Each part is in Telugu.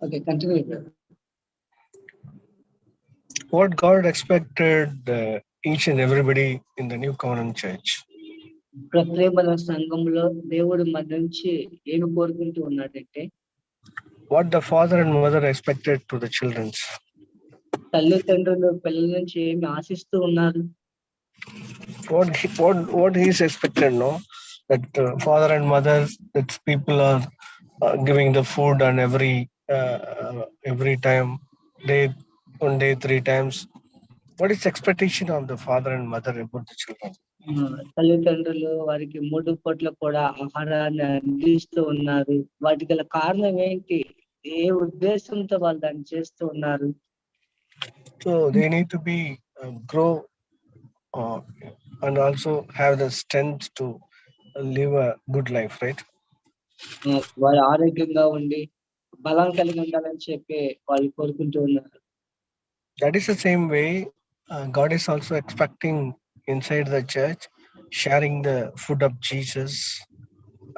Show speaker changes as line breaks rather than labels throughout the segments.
Okay, continue, brother.
What God expected each and everybody in the New Covenant Church.
ప్రేమల సంఘంలో దేవుడు మన నుంచి ఏమి కోరుకుంటూ ఉన్నాడంటే,
what the father and mother expected to the children.
తల్లిదండ్రులు పిల్లల నుంచి ఏమి ఆశిస్తూ ఉన్నారు?
What he is expected, no? That father and mother, that people are giving the food and every time, day 3 times. What is expectation of the father and mother about the children?
తల్లిదండ్రులు వారికి 3 పూట్ల కూడా ఆహారాన్ని అందిస్తూ ఉన్నారు. వాటికి గల కారణం ఏంటి? ఏ ఉద్దేశంతో వాళ్ళు దాన్ని చేస్తూ ఉన్నారు?
So they need to be grow and also have the strength to live a good life, right?
వారు ఆరోగ్యంగా ఉండి బలం కలిగి ఉండాలని చెప్పి వాళ్ళు కోరుకుంటూ ఉన్నారు.
That is the same way God is also expecting inside the church, sharing the food of Jesus,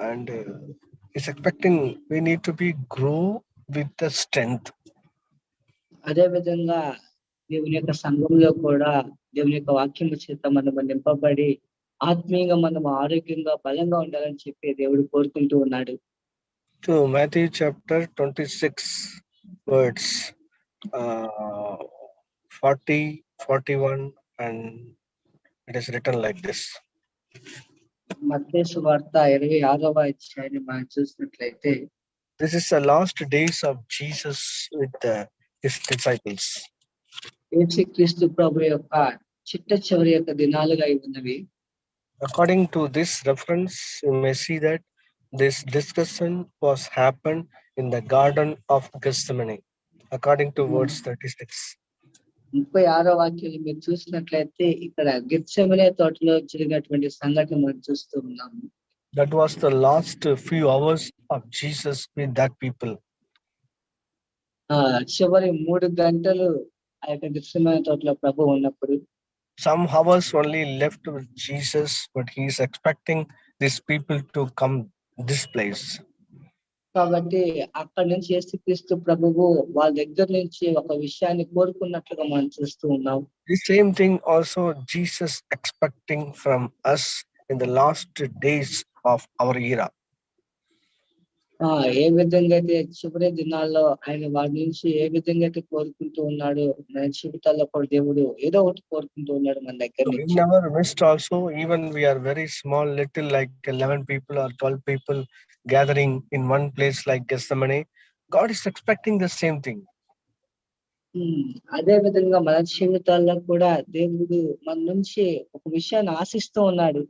and is expecting we need to be grow with the strength.
అదే విధంగా దేవుని యొక్క సంఘంలో కూడా దేవుని యొక్క వాక్యం చేత మనం నింపబడి ఆత్మీయంగా మనం ఆరోగ్యంగా బలంగా ఉండాలని చెప్పి దేవుడు కోరుకుంటూ ఉన్నాడు.
So Matthew chapter 26 words 40, 41, and it is written like this.
మత్తయి సువార్త 26వ అధ్యాయాన్ని మనం చూసినట్లయితే,
this is the last days of Jesus with his disciples.
యేసుక్రీస్తు ప్రభు యొక్క చిట్ట చివరి యొక్క దినాలుగా ఉన్నవి.
According to this reference, you may see that this discussion was happened in the Garden of Gethsemane, according to verse 36.
36వ వాక్యాన్ని మీరు చూసినట్లయితే ఇక్కడ గెత్సెమనే తోటలో జరిగినటువంటి సంఘటన మనం చూస్తూ ఉన్నాము.
That was the last few hours of Jesus with that people.
చివరి 3 గంటలు ఆ యొక్క గెత్సెమనే తోటలో ప్రభు ఉన్నప్పుడు,
some hours only left with Jesus, but he is expecting these people to come this place.
కాబట్టి అక్కడి నుంచి యేసుక్రీస్తు ప్రభువు వాళ్ళ దగ్గర నుంచి ఒక విషయాన్ని కోరుకున్నట్లుగా మనం చూస్తూ ఉన్నాం.
The same thing also Jesus expecting from us in the last days of our era.
ఏ విధంగా అయితే చివరి దినాల్లో ఆయన వారి నుంచి ఏ విధంగా అయితే కోరుకుంటూ ఉన్నాడు, మన జీవితాల్లో కూడా దేవుడు ఏదో ఒకటి కోరుకుంటూ ఉన్నాడు మన దగ్గర నుంచి.
In our midst also, even we are very small, little like 11 people or 12 people gathering in one place like Gethsemane, God is expecting the same thing.
అదే విధంగా మన జీవితాల్లో కూడా దేవుడు మన నుంచి ఒక విషయాన్ని ఆశిస్తూ ఉన్నాడు.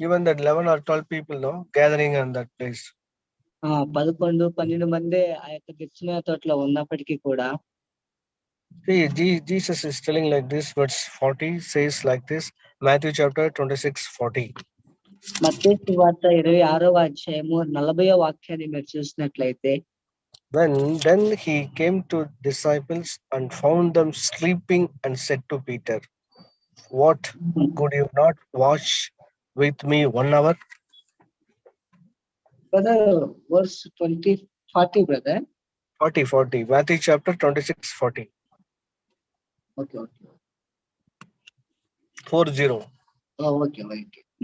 Even that 11 or 12 people, no, gathering on that place.
11-12 మంది ఆ యొక్క గెత్సెమనే తోటలో ఉన్నప్పటికీ కూడా,
see, Jesus is telling like this, verse 40 says like this, Matthew chapter 26:40.
మత్తయి సువార్త 26వ అధ్యాయము 40వ వాక్యాన్ని మీరు చూసినట్లయితే,
then he came to disciples and found them sleeping and said to Peter, what, could you not watch with me 1 hour?
brother, verse 40 brother.
40 Matthew chapter 26:40.
Okay.
40.
Okay.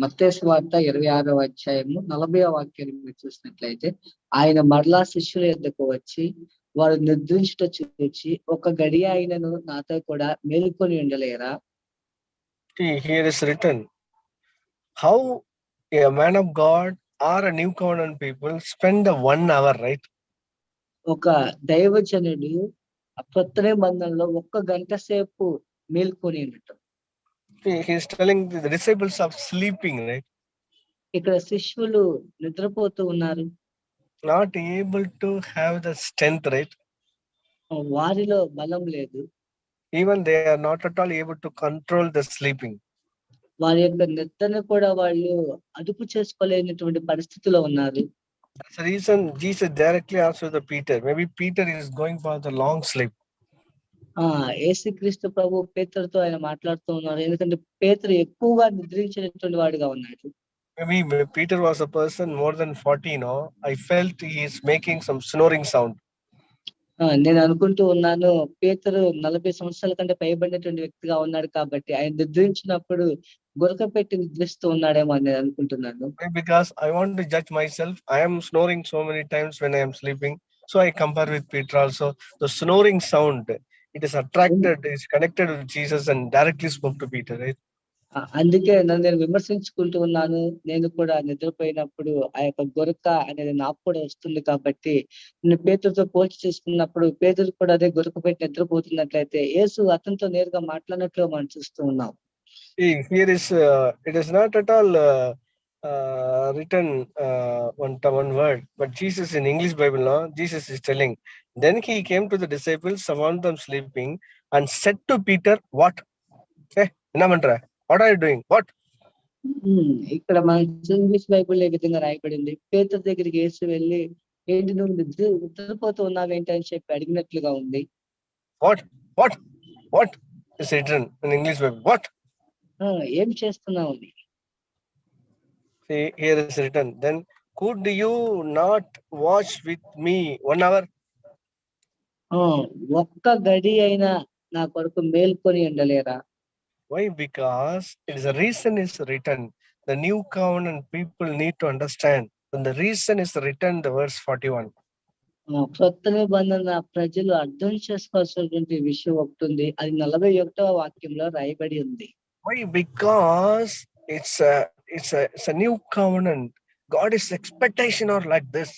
మత్తయి సువార్త 26వ అధ్యాయము 40వ వాక్యాన్ని మీరు చూసినట్లయితే, ఆయన మరలా శిష్యుల యొద్దకు వచ్చి వారు నిద్రించుట చూచి, ఒక గడియ అయినను నాతో కూడా మేలుకొని ఉండలేరా?
Here is written how a man of God or a new covenant people spend the 1 hour, right?
ఒక దైవజనుడు కొత్త నిబంధనలో 1 గంట సేపు మేల్కొని ఉండటం.
He is telling the disciples of sleeping, right?
ఇక్కడ శిష్యులు నిద్రపోతూ ఉన్నారు.
Not able to have the strength, right?
వారిలో బలం లేదు.
Even they are not at all able to control the sleeping.
వారి యొక్క నిద్రను కూడా వాళ్ళు అదుపు చేసుకోలేనటువంటి పరిస్థితిలో ఉన్నారు.
That's the reason Jesus directly asked the Peter. Maybe Peter is going for the long sleep.
యేసుక్రీస్తు ప్రభు పేతురుతో ఆయన మాట్లాడుతూ ఉన్నారు, ఎందుకంటే పేతురు ఎక్కువగా నిద్రించినటువంటి వాడిగా ఉన్నాడు.
Maybe Peter was a person more than 40, no? I felt he is making some snoring sound.
నేను అనుకుంటూ ఉన్నాను, పేతురు 40 సంవత్సరాల కంటే పైబడినటువంటి వ్యక్తిగా ఉన్నాడు కాబట్టి ఆయన నిద్రించినప్పుడు గురక పెట్టి నిద్రిస్తూ ఉన్నాడేమో అని నేను అనుకుంటున్నాను.
Because I want to judge myself. I am snoring so many times when I am sleeping. So I compare with Peter also. The snoring sound, it is attracted, is connected with Jesus and directly spoke to Peter, right?
అందుకే నన్ను నేను విమర్శించుకుంటూ ఉన్నాను. నేను కూడా నిద్రపోయినప్పుడు ఆ యొక్క గురక అనేది నాకు కూడా వస్తుంది కాబట్టి నేను పేతురుతో పోల్చి చూసుకున్నప్పుడు పేతురు కూడా అదే గురక పెట్టి నిద్రపోతున్నట్లయితే యేసు అతనితో నేరుగా మాట్లాడినట్లు మనం చూస్తూ ఉన్నాం.
Here is it is not at all written one word, but Jesus in English Bible now, Jesus is telling, then he came to the disciples, found them sleeping, and said to Peter, what? Hey, what are you doing? What?
ఇక్కడ మన ఇంగ్లీష్ బైబుల్ ఏ విధంగా రాయబడింది, పేతురు దగ్గరికి యేసు వెళ్ళి ఏంటి నువ్వు నిద్రపోతూ ఉన్నావేంటి అని చెప్పి అడిగినట్లుగా ఉంది.
What is written in English Bible? What?
ఏం చేస్తున్నావు అని.
See, here is written, then could you not watch with me 1 hour?
ఒక్క గడి అయినా నా కొరకు మేల్కొని ఉండలేరా?
Why? Because it is a reason is written. The new covenant people need to understand. And the reason is written the verse 41.
కొత్త నిబంధన ప్రజలు అర్థం చేసుకోవాల్సినటువంటి విషయం ఒకటి ఉంది, అది 41వ వాక్యంలో రాయబడి ఉంది.
Why? Because it's a new covenant. God is expectation or like this.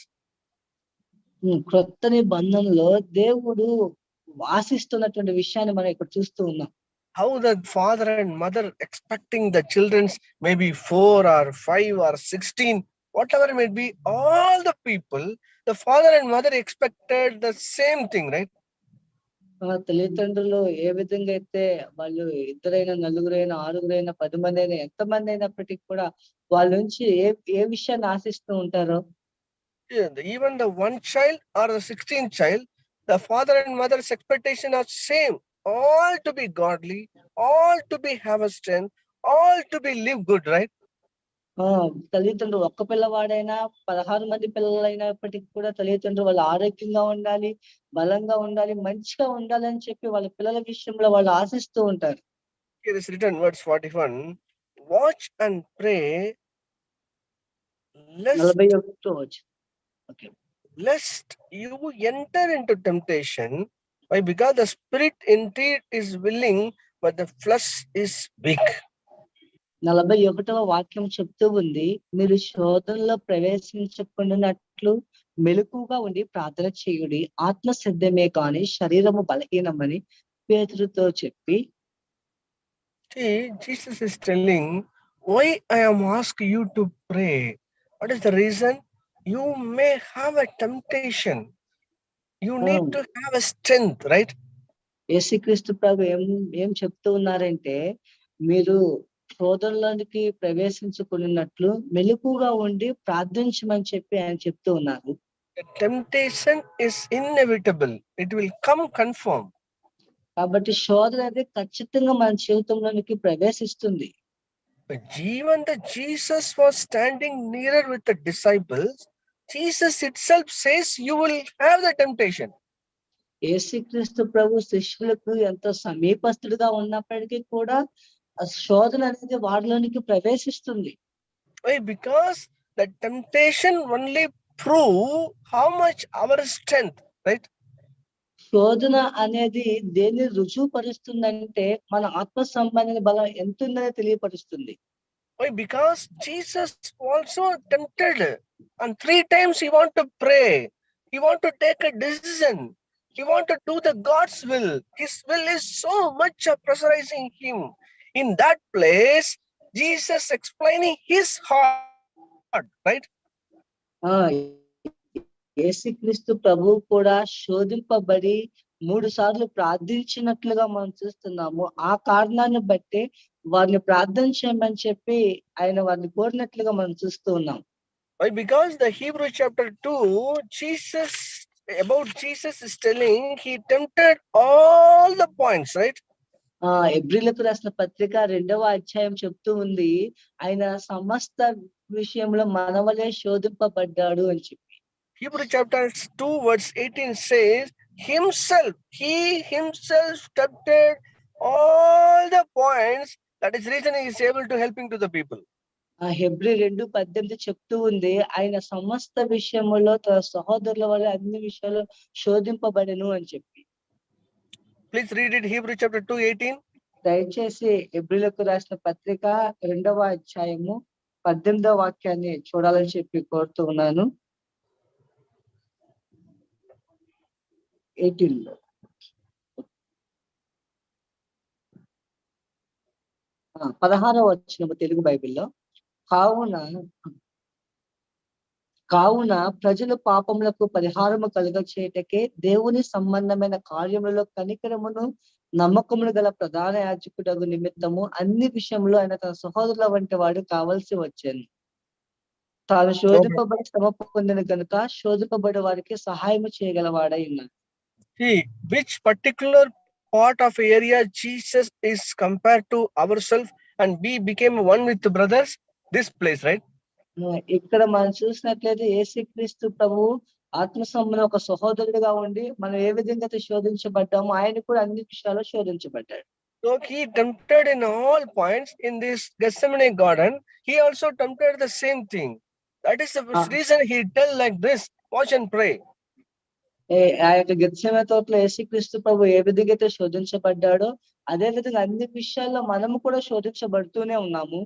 క్రొత్త నిబంధనలో దేవుడు ఆశిస్తున్నటువంటి విషయాన్ని మనం ఇక్కడ చూస్తూ ఉన్నాం.
How the father and mother expecting the children's maybe 4 or 5 or 16, whatever it may be, all the people, the father and mother expected the same thing, right?
తల్లిదండ్రులు ఏ విధంగా అయితే వాళ్ళు 2 నలుగురైనా 6 10 మంది అయినా ఎంతమంది అయినప్పటికీ కూడా వాళ్ళ నుంచి ఏ విషయాన్ని ఆశిస్తూ ఉంటారో,
even the one child or the 16th child, the father and mother's expectation are same, all to be godly, all to be have a strength, all to be live good, right?
తల్లిదండ్రులు ఒక్క పిల్లవాడైనా 16 మంది పిల్లలైనప్పటికీ కూడా తల్లిదండ్రులు వాళ్ళు ఆరోగ్యంగా ఉండాలి, బలంగా ఉండాలి, మంచిగా ఉండాలి అని చెప్పి వాళ్ళ పిల్లల విషయంలో వాళ్ళు ఆశిస్తూ ఉంటారు.
Here is written verse 41, watch and pray lest you enter into temptation. Why? Because the spirit indeed is willing, but the flesh is weak.
41వ వాక్యం చెప్తూ ఉంది, మీరు శోధనలో ప్రవేశించకుండానట్లు మెలకుగా ఉండి ప్రార్థన చేయుడి, ఆత్మ సిద్ధమే కానీ శరీరము బలహీనమని పేతురుతో చెప్పి.
See, Jesus is telling, why I am asking you to pray. What is the reason? You may have a temptation. You need to have a strength, right?
యేసుక్రీస్తు ప్రభు ఏం చెప్తూ ఉన్నారంటే, మీరు శోధనలోనికి ప్రవేశించుకున్నట్లు మెలకుగా ఉండి ప్రార్థించమని చెప్పి ఆయన చెప్తూ ఉన్నారు.
The temptation is inevitable. It will come confirm.
కాబట్టి శోధన అనేది ఖచ్చితంగా మన జీవితంలోనికి ప్రవేశిస్తుంది.
But even the Jesus was standing nearer with the disciples, Jesus itself says you will have the temptation.
యేసుక్రీస్తు ప్రభు శిష్యులకు ఎంతో సమీపస్తుడుగా ఉన్నప్పటికీ కూడా ఆ శోధన అనేది వారిలోనికి ప్రవేశిస్తుంది.
Why? Because the temptation only prove how much our strength, right?
శోధన అనేది దేన్ని రుజువుపరుస్తుందంటే మన ఆత్మ సంబంధమైన బలం ఎంత ఉందని తెలియపరుస్తుంది.
Why? Because Jesus also tempted, and 3 times he want to pray, he want to take a decision, he want to do the God's will. His will is so much pressurizing him. In that place, Jesus explaining his heart, right?
యేసుక్రీస్తు ప్రభు కూడా శోధింపబడి 3 సార్లు ప్రార్థించినట్లుగా మనం చూస్తున్నాము. ఆ కారణాన్ని బట్టి వారిని ప్రార్థన చేయమని చెప్పి ఆయన వారిని కోరినట్లుగా మనం చూస్తూ ఉన్నాం.
Why? Because the Hebrew chapter 2, Jesus is telling he tempted all the points, right?
హెబ్రీయులకు రాసిన పత్రిక 2వ అధ్యాయం చెప్తూ ఉంది, ఆయన సమస్త విషయంలో మనవలే శోధింపబడ్డాడు అని చెప్పి.
Hebrew chapter 2 verse 18 says, he himself tempted all the points. That is reason he is able to helping to the people.
ఆ హెబ్రీ 2:18 చెప్తూ ఉంది, ఆయన సమస్త విషయములో తన సహోదరుల వల్ల అన్ని విషయాలు శోధింపబడెను అని చెప్పి.
Please read it, Hebrew chapter 2:18.
దయచేసి హెబ్రీలకు రాసిన పత్రిక 2వ అధ్యాయము 18వ వాక్యాన్ని చూడాలని చెప్పి కోరుతూ ఉన్నాను. 18 16వ వచనము తెలుగు బైబిల్లో. కావున ప్రజలు పాపములకు పరిహారము కలుగ చేయటకే దేవుని సంబంధమైన కార్యములలో కనికరమును నమ్మకమును గల ప్రధాన యాజకుడగు నిమిత్తము అన్ని విషయంలో ఆయన తన సహోదరుల వంటి వాడు కావలసి వచ్చాను. తాను శోధింపబడి శ్రమ పొందిన గనుక శోధింపబడే వారికి సహాయం చేయగలవాడై ఉన్నాడు.
Which particular part of area Jesus is compared to ourselves and we became one with the brothers? This place, right?
ఇక్కడ మనం చూసినట్లయితే యేసుక్రీస్తు ప్రభువు ఆత్మ సంబంధం ఒక సహోదరుడిగా ఉండి మనం ఏ విధంగా అయితే శోధించబడ్డామో ఆయన కూడా అన్ని విషయాల్లో శోధించబడ్డాడు.
So he tempted in all points in this Gethsemane garden. He also tempted the same thing. That is the reason he tell like this, watch and pray.
ఆ యొక్క గెత్సేమనే తోటలో యేసుక్రీస్తు ప్రభు ఏ విధంగా అయితే శోధించబడ్డాడో అదే విధంగా అన్ని విషయాల్లో మనము కూడా శోధించబడుతూనే ఉన్నాము.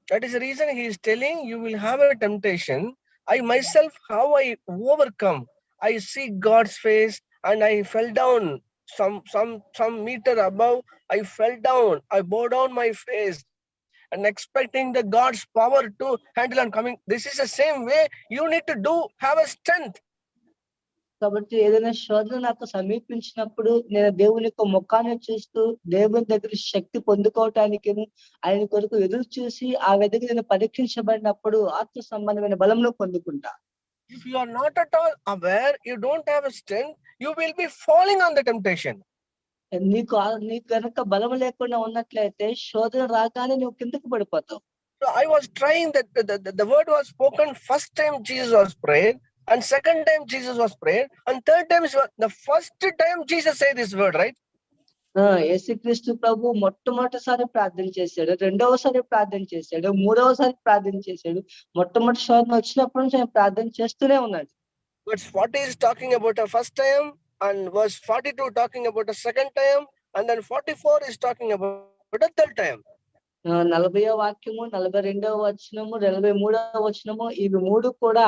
That is the reason he is telling you will have a temptation. I myself, how I overcome. I see God's face and I fell down some meter above. I fell down. I bowed down my face and expecting the God's power to handle and coming. This is the same way you need to do, have a strength.
కాబట్టి ఏదైనా శోధన నాకు సమీపించినప్పుడు నేను దేవుని యొక్క ముఖాన్ని చూస్తూ దేవుని దగ్గర శక్తి పొందుకోవటానికి ఆయన కొరకు ఎదురు చూసి ఆ విధంగా నేను పరీక్షించబడినప్పుడు ఆత్మ సంబంధమైన బలంలో పొందుకుంటా.
If you are not at all aware, you don't have a strength, you will be falling on the temptation.
నీకు కనుక బలం లేకుండా ఉన్నట్లయితే శోధన రాగానే నువ్వు కిందకి పడిపోతావు.
So I was trying that the word was spoken first time Jesus was prayed, and second time Jesus was prayed, and third time the first time Jesus said this word, right?
యేసుక్రీస్తు ప్రభు మొట్టమొదటిసారి ప్రార్థన చేశాడు, రెండవసారి ప్రార్థన చేశాడు, మూడవసారి ప్రార్థన చేశాడు. మొట్టమొదటి శోధన వచ్చినప్పటి నుంచి ఆయన ప్రార్థన చేస్తూనే ఉన్నాడు.
Verse 40 is talking about the first time, and verse 42 talking about the second time, and then 44 is talking about the third time.
40వ వాక్యము, 42వ వచనము, 43వ వచనము, ఇవి మూడు కూడా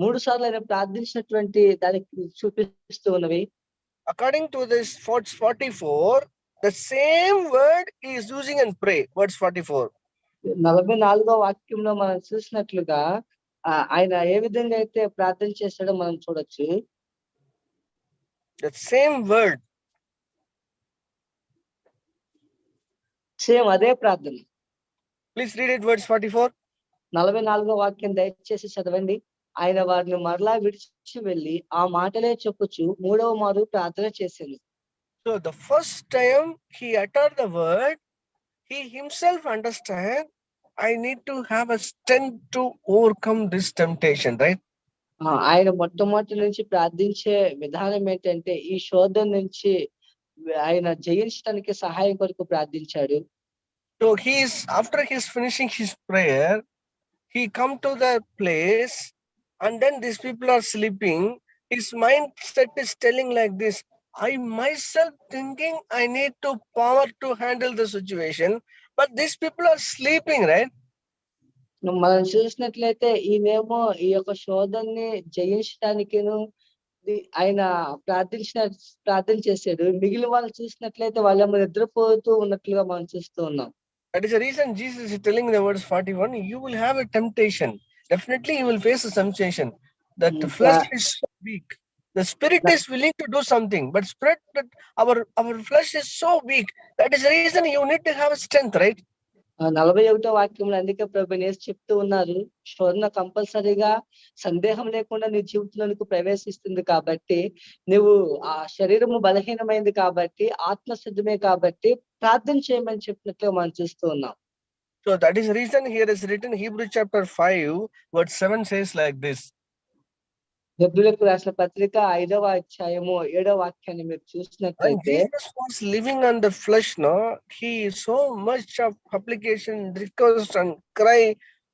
3 సార్లు ఆయన ప్రార్థించినటువంటి దానికి చూపిస్తూ ఉన్నవి.
According to this 44, the same word he is using and pray. Verse 44.
44వ వాక్యంలో మనం చూసినట్లుగా ఆయన ఏ విధంగా అయితే ప్రార్థన చేశాడో మనం చూడొచ్చు.
The same word.
సేమ్ అదే ప్రార్థన.
Please read it, verse 44.
44వ వాక్యం దయచేసి చదవండి. ఆయన వారిని మరలా విడిచి వెళ్ళి ఆ మాటలే చెప్పుచు 3వ మారు ప్రార్థన చేశాను.
So the first time he uttered the word, he himself understand, I need to have a strength to overcome this temptation, right?
ఆయన మొట్టమొదటి నుంచి ప్రార్థించే విధానం ఏంటంటే ఈ శోధన నుంచి ఆయన జయించడానికి సహాయం కొరకు ప్రార్థించాడు.
So after he's finishing his prayer, he come to the place, and then these people are sleeping. His mindset is telling like this, I myself thinking I need to power to handle the situation, but these people are sleeping, right?
మనం చూసినట్లయితే ఈయనేమో ఈ యొక్క శోధనని జయించడానికి ఆయన ప్రార్థన చేశాడు. మిగిలిన వాళ్ళు చూసినట్లయితే వాళ్ళేమో నిద్రపోతూ ఉన్నట్లుగా మనం చూస్తూ ఉన్నాం.
That is the reason Jesus is telling in the verse 41, you will have a temptation. Definitely you will face a temptation. That the flesh is so weak. The spirit is willing to do something, but our flesh is so weak. That is the reason you need to have a strength, right?
41వ వాక్యంలో అందుకే ప్రభువు యేసు చెప్తూ ఉన్నారు, శోధన కంపల్సరీగా సందేహం లేకుండా నీ జీవితంలోనికి ప్రవేశిస్తుంది కాబట్టి నువ్వు ఆ శరీరము బలహీనమైంది కాబట్టి ఆత్మ సిద్ధమే కాబట్టి ప్రార్థన చేయమని చెప్పినట్లు మనం చూస్తూ ఉన్నాం.
So that is the reason here is written Hebrew chapter 5 verse 7 says like this.
హెబ్రీయులకు రాసిన పత్రిక 5వ అధ్యాయము 7వ వాక్యాన్ని మీరు
When
చూసినట్లయితే,
Jesus was living on the flesh, no, he so much of application, request and cry,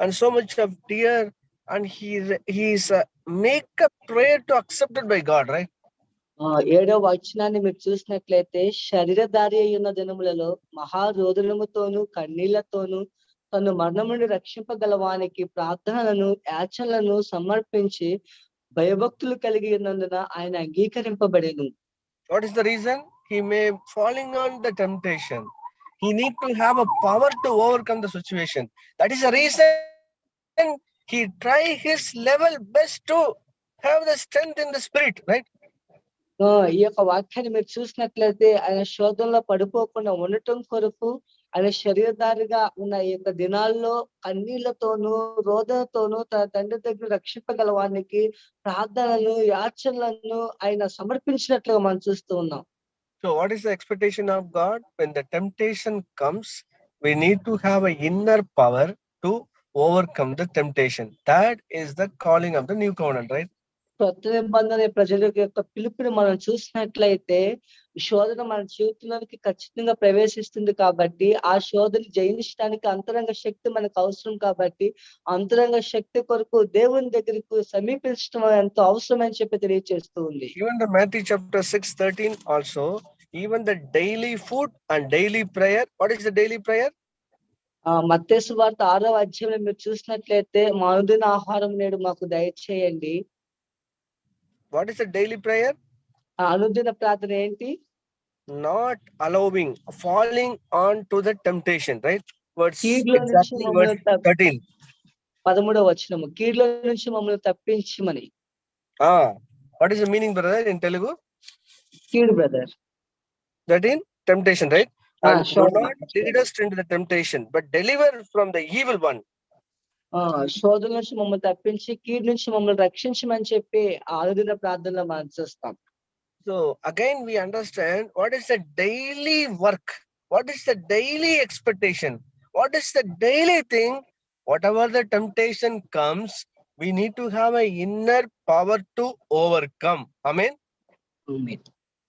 and so much of tear, and he's make a prayer to accepted by God, right?
7వ వచనాన్ని మీరు చూసినట్లయితే, శరీరధారి అయి ఉన్న దినములలో మహారోదనముతోనూ కన్నీళ్లతోనూ తను మరణం నుండి రక్షింపగలవానికి ప్రార్థనలను యాచనలను సమర్పించి భయభక్తులు కలిగి ఉన్నందున ఆయన అంగీకరింపబడెను.
What is the reason? He may falling on the temptation. He need to have a power to overcome the situation. That is the reason he try his level best to have the strength in the spirit, right?
ఈ యొక్క వాక్యాన్ని మీరు చూసినట్లయితే, ఆయన శోధనలో పడిపోకుండా ఉండటం కొరకు ఆయన శరీరధారిగా ఉన్న ఈ యొక్క దినాల్లో కన్నీళ్లతోనూ రోదనతోనూ తన తండ్రి దగ్గర రక్షింపగలవానికి ప్రార్థనలను యాచనలను ఆయన సమర్పించినట్లుగా మనం చూస్తూ ఉన్నాం.
So what is the expectation of God? When the temptation comes, we need to have an inner power to overcome the temptation. That is the calling of the new covenant, right?
కొత్త నిబంధన ప్రజల యొక్క పిలుపుని మనం చూసినట్లయితే, శోధన మన జీవితంలోకి ఖచ్చితంగా ప్రవేశిస్తుంది కాబట్టి, ఆ శోధన జయించడానికి అంతరంగ శక్తి మనకు అవసరం కాబట్టి, అంతరంగ శక్తి కొరకు దేవుని దగ్గరకు సమీపించడం ఎంతో అవసరం అని చెప్పి తెలియజేస్తూ ఉంది.
Even the Matthew chapter 6:13 also, even the daily food and daily prayer. What is the daily prayer?
మత్తయి సువార్త 6వ అధ్యాయంలో మీరు చూసినట్లయితే, మా అనుదిన ఆహారం నేడు మాకు దయచేయండి.
What is the daily prayer?
అనుదిన ప్రార్థన ఏంటి?
Not allowing falling on to the temptation, right? Words
కీడులో నుంచి
exactly verse
మమ్మల్ని
13.
13వ వచనము, కీడులో నుంచి మమ్మల్ని తప్పించమని.
What is the meaning, brother, in Telugu?
కీడు brother
13, temptation, right? And do
శోధన.
not lead us into the temptation, but deliver from the evil one.
శోధన నుంచి మమ్మల్ని తప్పించి కీడు నుంచి మమ్మల్ని రక్షించమని చెప్పి అనుదిన ప్రార్థనలో మనం చూస్తాం.
So again we understand what is the daily work, what is the daily expectation, what is the daily thing. Whatever the temptation comes, we need to have an inner power to overcome. Amen.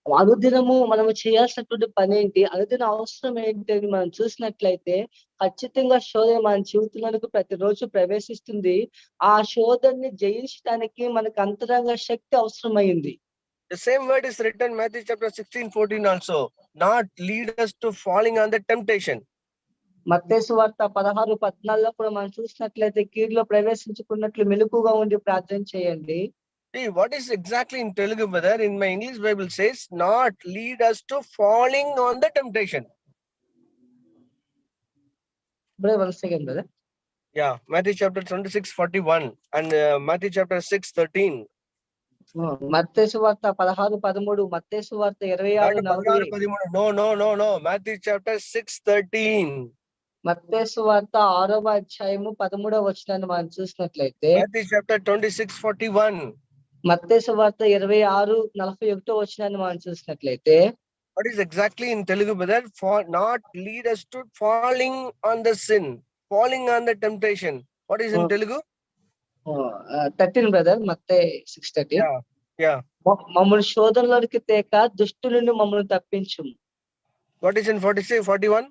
అనుదినము మనము చేయాల్సినటువంటి పని ఏంటి, అనుదిన అవసరం ఏంటి అని మనం చూసినట్లయితే, ఖచ్చితంగా శోధన మన జీవితంలోకి ప్రతిరోజు ప్రవేశిస్తుంది. ఆ శోధనని జయించడానికి మనకు అంతరంగ శక్తి అవసరమైంది.
The same word is written Matthew chapter 16:14 also. Not lead us to falling on the temptation.
మత్తయి సువార్త 16:14లో కూడా మనం చూసినట్లయితే, కీడులో ప్రవేశించుకున్నట్లు మెలకుగా ఉండి ప్రార్థన చేయండి.
See, what is exactly in Telugu, brother? In my English Bible says, not lead us to falling on the temptation.
Brother, once again, brother.
Yeah, Matthew chapter 26:41 and Matthew chapter 6:13.
మత్తయి సువార్త 16:13, మత్తయి సువార్త 26:40.
No. Matthew chapter 6:13.
మత్తయి సువార్త 6వ అధ్యాయము 13వ వచనాన్ని మనం చూసినట్లయితే,
Matthew chapter 26:41.
మత్తయి సువార్త 26:41 వచనాన్ని మనం చూసినట్లయితే,
What is exactly in Telugu, brother? For not lead us to falling on the sin, falling on the temptation. What is in Telugu?
13 brother, Mattayi 6:13.
Yeah.
మమ్మల్ని శోధనలోనికి తేక దుష్టు నుండి మమ్మల్ని తప్పించు.
What is in 41?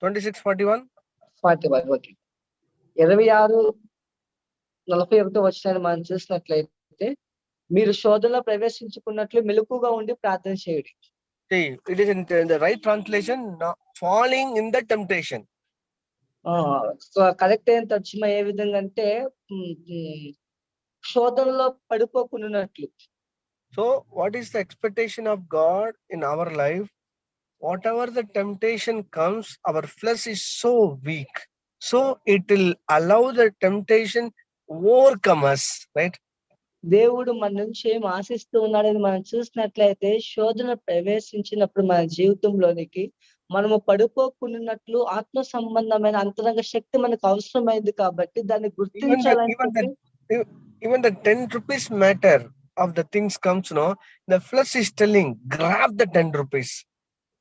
26:41.
41, ఓకే. 26:41 వచనాన్ని మనం చూసినట్లయితే, మీరు శోధనలో ప్రవేశించుకున్నట్లు మెలకుగా ఉండి ప్రార్థన చేయండి.
See, it is in the right translation, not falling in the temptation.
So correct అయిన తర్జుమా ఏ విధంగా అంటే, శోధనలో పడిపోకున్నట్లు.
So what is the expectation of God in our life? Whatever the temptation comes, our flesh is so weak, so it will allow the temptation overcome us, right?
దేవుడు మన నుంచి ఏం ఆశిస్తూ ఉన్నాడని మనం చూసినట్లయితే, శోధన ప్రవేశించినప్పుడు మన జీవితంలోనికి మనము పడిపోకున్నట్లు ఆత్మ సంబంధమైన అంతరంగ శక్తి మనకు అవసరమైంది కాబట్టి దాన్ని గుర్తించాలని.
Even the 10 rupees matter of the things comes, no, the flesh is telling grab the 10 rupees,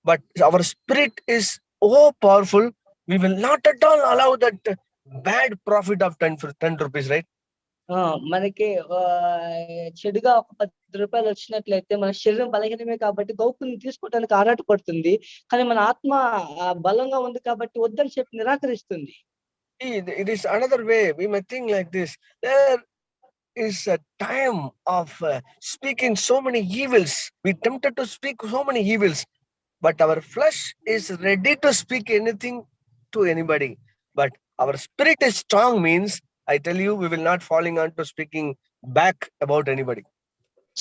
but our spirit is oh powerful, we will not at all allow that bad profit of 10 rupees, right?
మనకి చెడుగా ఒక 10 రూపాయలు వచ్చినట్లయితే మన శరీరం బలహీనమే కాబట్టి గౌకుని తీసుకోవడానికి ఆరాటపడుతుంది. కానీ మన ఆత్మ బలంగా ఉంది కాబట్టి వద్దని చెప్పి నిరాకరిస్తుంది.
It is another way. We may think like this. There is a time of speaking so many evils. We tempted to speak so many evils, but our flesh is ready to speak anything to anybody. But our spirit is strong means, I tell you, we will not falling on to speaking back about anybody.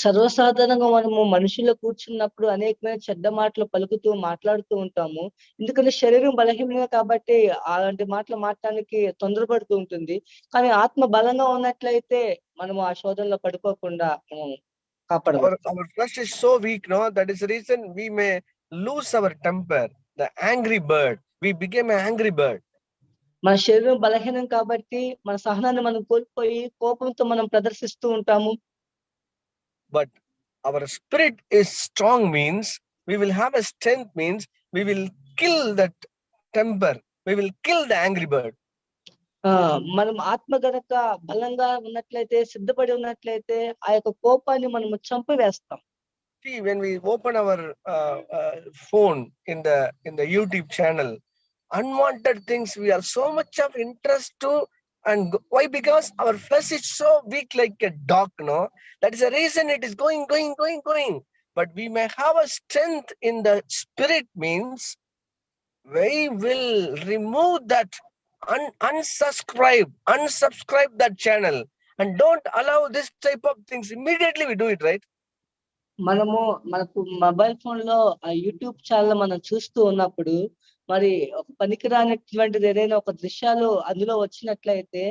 సర్వసాధారణంగా మనము మనుషుల్లో కూర్చున్నప్పుడు అనేకమైన చెడ్డ మాటలు పలుకుతూ మాట్లాడుతూ ఉంటాము. ఎందుకంటే శరీరం బలహీనంగా కాబట్టి అలాంటి మాటలు మాట్లాడడానికి తొందరపడుతూ ఉంటుంది. కానీ ఆత్మ బలంగా ఉన్నట్లయితే మనము ఆ శోధనలో పడిపోకుండా మనం కాపాడబడతాం.
Our flesh is so weak, no? That is the reason we may lose our temper. The angry bird. We became an angry bird.
మన శరీరం బలహీనం కాబట్టి మన సహనాన్ని మనం కోల్పోయి కోపంతో మనం ప్రదర్శిస్తూ ఉంటాము.
But our spirit is strong means we will have a strength means we will kill that temper. We will kill the angry bird.
మనం ఆత్మ గనక బలంగా ఉన్నట్లయితే సిద్ధపడి ఉన్నట్లయితే ఆ యొక్క కోపాన్ని మనము చంపివేస్తాం.
See, when we open our phone in the YouTube channel, unwanted things we are so much of interest to, and why? Because our flesh is so weak like a dog, no? That is the reason it is going. But we may have a strength in the spirit means we will remove that, unsubscribe that channel, and don't allow this type of things. Immediately we do it, right?
మనకు మొబైల్ ఫోన్ లో ఆ యూట్యూబ్ ఛానల్ మనం చూస్తూ ఉన్నప్పుడు మరి ఒక పనికిరానటువంటిది ఏదైనా ఒక దృశ్యాలు అందులో వచ్చినట్లయితే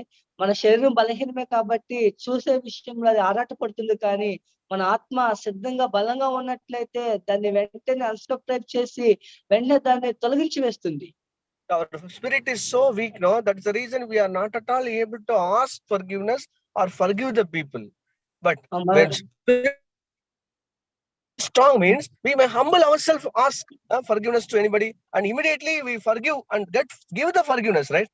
మన శరీరం బలహీనమే కాబట్టి చూసే విషయంలో అది ఆరాటపడుతుంది. కానీ మన ఆత్మ సిద్ధంగా బలంగా ఉన్నట్లయితే దాన్ని వెంటనే అన్సబ్స్క్రైబ్ చేసి వెంటనే దాన్ని తొలగించి వేస్తుంది.
Our spirit is so weak, no? That's the reason we are not at all able to ask forgiveness or forgive the people. But when spirit strong means we may humble ourselves, ask forgiveness to anybody, and immediately we forgive and give the forgiveness, right?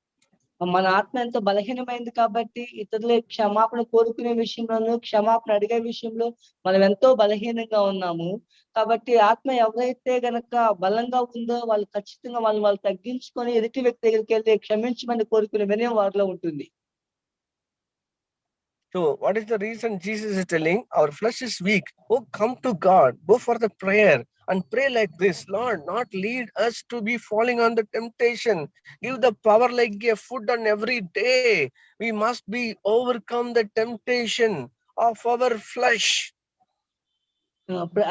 మన ఆత్మ ఎంతో బలహీనమైంది కాబట్టి ఇతరుల క్షమాపణ కోరుకునే విషయంలోను క్షమాపణ అడిగే విషయంలో మనం ఎంతో బలహీనంగా ఉన్నాము. కాబట్టి ఆత్మ ఎవరైతే గనక బలంగా ఉందో వాళ్ళు ఖచ్చితంగా వాళ్ళు తగ్గించుకొని ఎదుటి వ్యక్తి దగ్గరికి వెళ్ళి క్షమించమని కోరుకునే వినయం వారిలో ఉంటుంది.
So what is the reason Jesus is telling our flesh is weak? Oh, come to God, go for the prayer and pray like this: Lord, not lead us to be falling on the temptation. Give the power like a food on every day. We must be overcome the temptation of our flesh.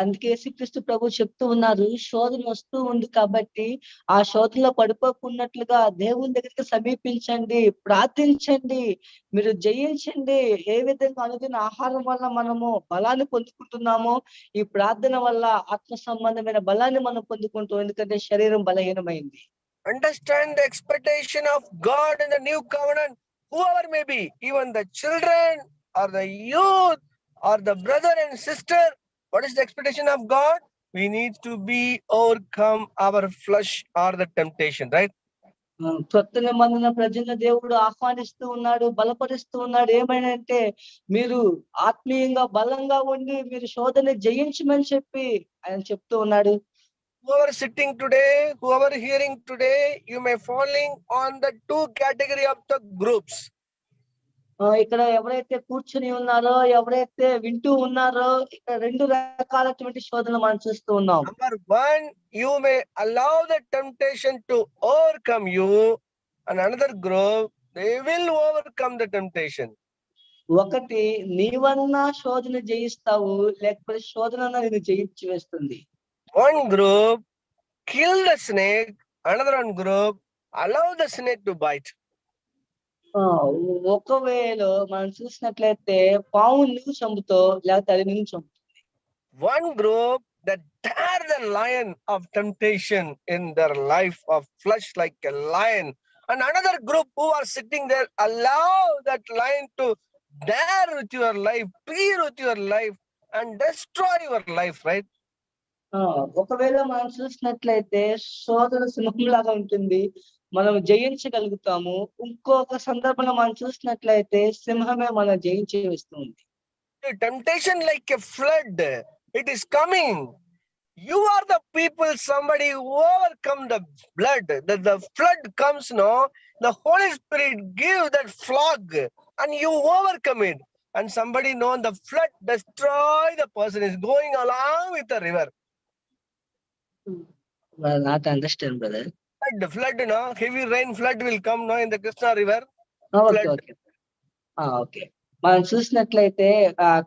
అందుకే యేసుక్రీస్తు ప్రభు చెప్తూ ఉన్నారు, శోధన వస్తూ ఉంది కాబట్టి ఆ శోధనలో పడిపోకున్నట్లుగా దేవుని దగ్గరికి సమీపించండి, ప్రార్థించండి, మీరు జయించండి. ఏ విధంగా అనుదిన ఆహారం వల్ల మనము బలాన్ని పొందుకుంటున్నామో ఈ ప్రార్థన వల్ల ఆత్మ సంబంధమైన బలాన్ని మనం పొందుకుంటాం. ఎందుకంటే శరీరం బలహీనమైంది.
Understand the expectation of God in the new covenant, whoever may be, even the children or the youth or the brother and sister. What is the expectation of God? We need to be overcome our flesh or the temptation, right?
కొత్త నిబంధన ప్రజలను దేవుడు ఆహ్వానిస్తూ ఉన్నాడు, బలపరుస్తూ ఉన్నాడు. ఏమైనంటే మీరు ఆత్మీయంగా బలంగా ఉండి మీరు శోధన జయించమని చెప్పి ఆయన చెప్తూ ఉన్నాడు.
Whoever sitting today, whoever hearing today, you may falling on the two category of the groups.
ఇక్కడ ఎవరైతే కూర్చుని ఉన్నారో, ఎవరైతే వింటూ ఉన్నారో, ఇక్కడ 2 రకాలైనటువంటి శోధనలు మనం చూస్తూ ఉన్నాం.
Number one, you may allow the temptation to overcome you, and another group, they will overcome the temptation.
ఒకటి నీవన్నా శోధన జయిస్తావు, లేకపోతే శోధన నిన్ను జయించి వేస్తుంది.
One group kill the snake, another one group allow the snake to bite.
ఒకవేళ మనం చూసినట్లయితే పాము నువ్వు చంపుతావు, లేకపోతే అది నిన్ను చంపుతుంది.
One group that dare the lion of temptation in their life of flesh like a lion, and another group who are sitting there allow that lion to dare with your life, peer with your life, and destroy your life, right?
ఒకవేళ మనం చూసినట్లయితే శోధన సింహంలాగా ఉంటుంది. మనం జయించగలుగుతాము. ఇంకొక సందర్భంలో మనం చూసినట్లయితే సింహమే మనం జయించేస్తూ ఉంది.
The temptation like a flood, it is coming. You are the people, somebody who overcome the blood. The flood comes, no? The Holy Spirit give that flog and you overcome it. And somebody know the flood destroy the person is going along with the river.
Well, not understand, brother.
Flood, no? Heavy rain flood will come, no? In the Krishna river.
Okay,
Flood.
Okay. Okay. మనం చూసినట్లయితే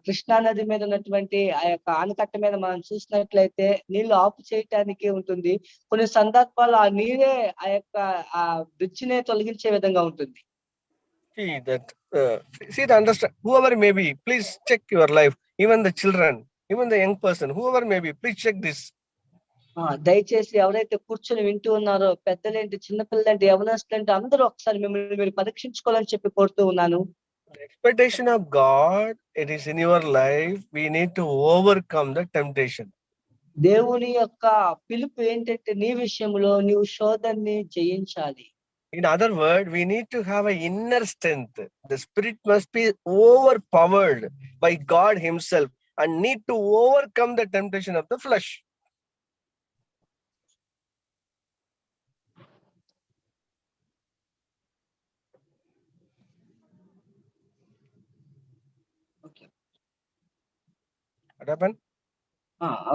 కృష్ణా నది మీద ఉన్నటువంటి ఆ యొక్క ఆనకట్ట మీద మనం చూసినట్లయితే నీళ్లు ఆపు చేయటానికి ఉంటుంది. కొన్ని సందర్భాలు ఆ నీరే ఆ యొక్క ఆ బ్రిడ్జినే తొలగించే విధంగా ఉంటుంది.
See the understand. Whoever may be, please check your life. Even the children, even the young person, whoever may be, please check this.
దయచేసి ఎవరైతే కూర్చొని వింటూ ఉన్నారో పెద్దలేంటి, చిన్నపిల్లలేంటి, యవనస్తులేంటి అందరూ ఒకసారి మిమ్మల్ని మీరు పరీక్షించుకోవాలని చెప్పి కోరుతూ ఉన్నాను.
The expectation of God, it is in your life. We need to overcome the temptation.
దేవుని యొక్క పిలుపు ఏంటంటే నీ విషయంలో నీవు శోధనని జయించాలి.
In other words, we need to have an inner strength. The spirit must be overpowered by God Himself and need to overcome the temptation of the flesh. What happened?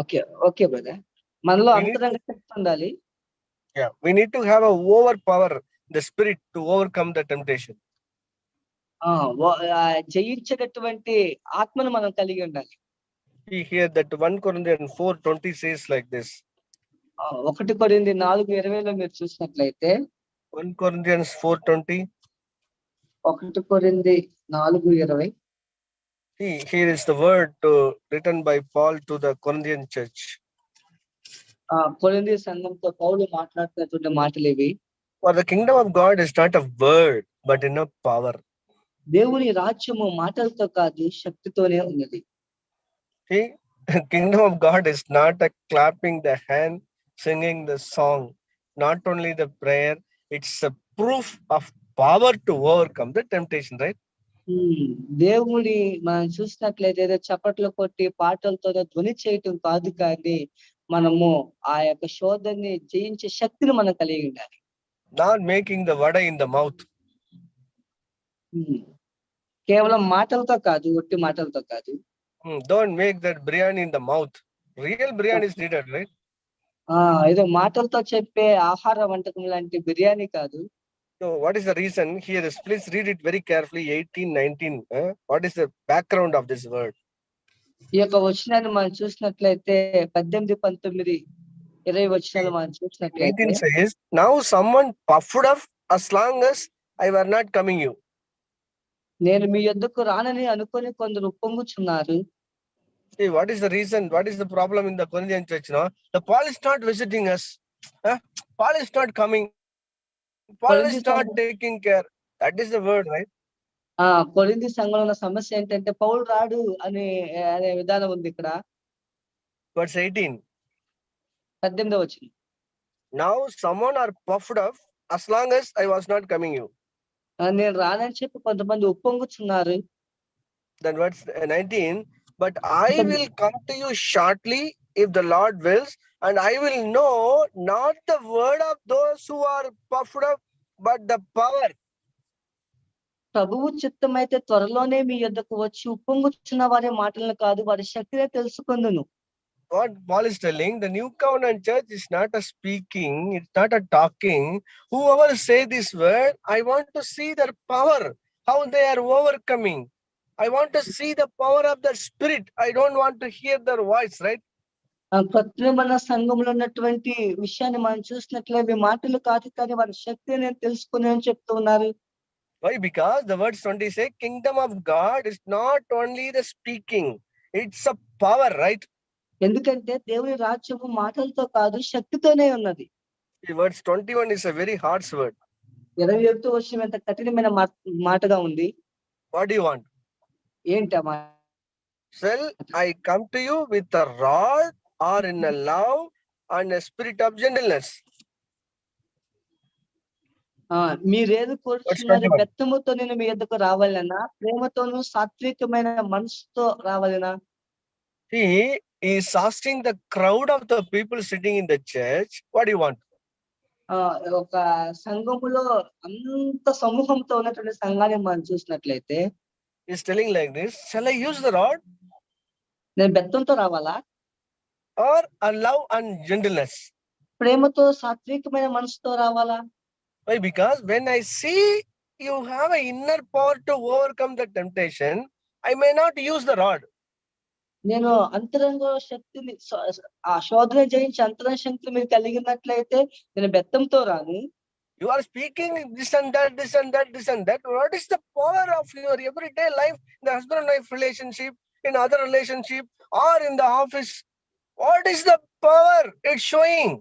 Okay, okay brother. మనలో
We need
అంతరంగ శక్తి ఉండాలి.
Yeah, we need to have a overpower the spirit to overcome the temptation.
జయించేటటువంటి ఆత్మను మనం కలిగి ఉండాలి.
We hear that 1 Corinthians 4:20 says like this.
1 కొరింథీ 4:20లో మీరు చూసినట్లయితే
1 Corinthians 4:20.
1 కొరింథీ 4:20.
Here is the word written by Paul to the Corinthian church.
కొరింథీ సంఘంతో పౌలు మాట్లాడుతున్నటువంటి మాటలు ఇవి.
For the kingdom of God is not a word, but in a power.
దేవుని రాజ్యము మాటలతో కాదు శక్తితోనే ఉన్నది.
See, the kingdom of God is not a clapping the hand, singing the song, not only the prayer, it's a proof of power to overcome the temptation, right?
దేవుడి మనం చూసినట్లయితే ఏదో చప్పట్లు కొట్టి పాటలతో ధ్వని చేయటం కాదు, కానీ మనము ఆ యొక్క శోధనని జయించే శక్తిని మనం కలిగి ఉండాలి.
Not making the vada in the mouth.
కేవలం మాటలతో కాదు, ఒట్టి మాటలతో కాదు.
Don't make that biryani in the mouth. Real biryani is needed, right?
ఏదో మాటలతో చెప్పే ఆహార వంటకం లాంటి బిర్యానీ కాదు.
So what is the reason here? Please read it very carefully. 18, 19. What is the background of this word?
ఈ యొక్క వచనాన్ని మనం చూసినట్లయితే 18, 19, 20 వచనాలు మనం చూసినట్లయితే
18 says, now someone puffed up as long as I were not coming you.
నేను మీ యొద్దకు రానని అనుకొని కొందరు ఉప్పొంగుచున్నారు.
See, what is the reason? What is the problem in the Corinthian church? No, the Paul is not visiting us. Paul is not coming. Paul is not taking care. That is the word, right?
కొరింథీ సంఘంలో ఉన్న సమస్య ఏంటంటే పౌలు రాడు అనే విధానం ఉంది ఇక్కడ.
Verse 18.
18వ వచనం.
Now someone are puffed up as long as I was not coming you.
నేను రానని చెప్పి కొంతమంది ఉప్పొంగుచున్నారు.
Then verse 19. But I will come to you shortly if the Lord wills, and I will know not the word of those who are puffed up, but the power.
ప్రభువు చిత్తమైతే త్వరలోనే మీ యొద్దకు వచ్చి ఉప్పొంగుచున్న వారి మాటలను కాదు, వారి శక్తినే తెలుసుకొందును.
What Paul is telling, the new covenant church is not a speaking, it's not a talking. Whoever say this word, I want to see their power, how they are overcoming. I want to see the power of the spirit. I don't want to hear their voice, right?
ప్రతిమన సంఘంలో ఉన్నటువంటి విషయాన్ని మనం చూసినట్లయితే మాటలు కాదు, కానీ వారి శక్తిని నేను తెలుసుకుని అని చెప్తూ ఉన్నారు.
Why? Because the words 20 say, kingdom of God is not only the speaking, it's a power, right?
ఎందుకంటే దేవుని రాజ్యము మాటలతో కాదు శక్తితోనే ఉన్నది.
Verse 21 is a very harsh word.
21వ వచనం ఎంత కఠినమైన మాటగా ఉంది.
What do you want?
ఏంటి ఆ మాట?
Shall I come to you with a rod or in a love and a spirit of gentleness?
మీరేది
Verse
కోరుచున్నారు?
21.
బెత్తముతో నేను మీ యొద్దకు రావాలనా? ప్రేమతోను సాత్వికమైన మనసుతో రావాలనా?
See, he is asking the crowd of the people sitting in the church, what do you want?
ఒక సంఘములో అంత సమూహంతో ఉన్నటువంటి సంఘాన్ని మనం చూసినట్లయితే,
He is telling like this, shall I use the rod
నేను బెత్తంతో రావాలా?
or a love and gentleness?
ప్రేమతో సాత్వికమైన మనసుతో రావాలా?
Why? Because when I see you have an inner power to overcome the temptation, I may not use the rod.
నేను అంతరంగ శక్తిని ఆ శోధన జయించి అంతరంగ శక్తి మీరు కలిగినట్లయితే నేను బెత్తంతో రాను.
You are speaking this and that, this and that, this and that. What is the power of your everyday life, the husband and wife relationship, in other relationship, or in the office? What is the power it's showing?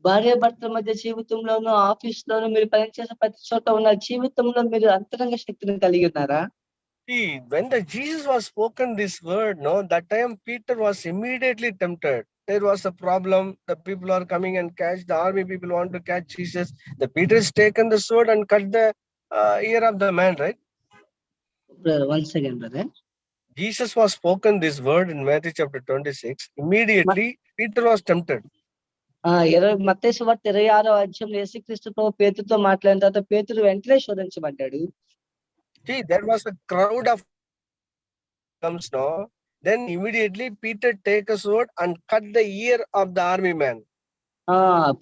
భార్య భర్తల మధ్య జీవితంలోనూ, ఆఫీస్ లోను, మీరు పనిచేసే ప్రతి చోట ఉన్న జీవితంలో మీరు అంతరంగ శక్తిని కలిగి ఉన్నారా?
See, when the Jesus was spoken this word, no, that time Peter was immediately tempted. There was a problem. The people are coming and catch. The army people want to catch Jesus. The Peter has taken the sword and cut the ear of the man, right?
One second brother.
Jesus was spoken this word in Matthew chapter 26. Immediately, Peter was tempted.
మత్తయి సువార్త 26వ అధ్యాయంలో యేసుక్రీస్తు ప్రభు పేతురుతో మాట్లాడిన తర్వాత పేతురు వెంటనే శోధించబడ్డాడు.
See, there was a crowd of comes now. Then immediately Peter take a sword and cut the ear of the army man.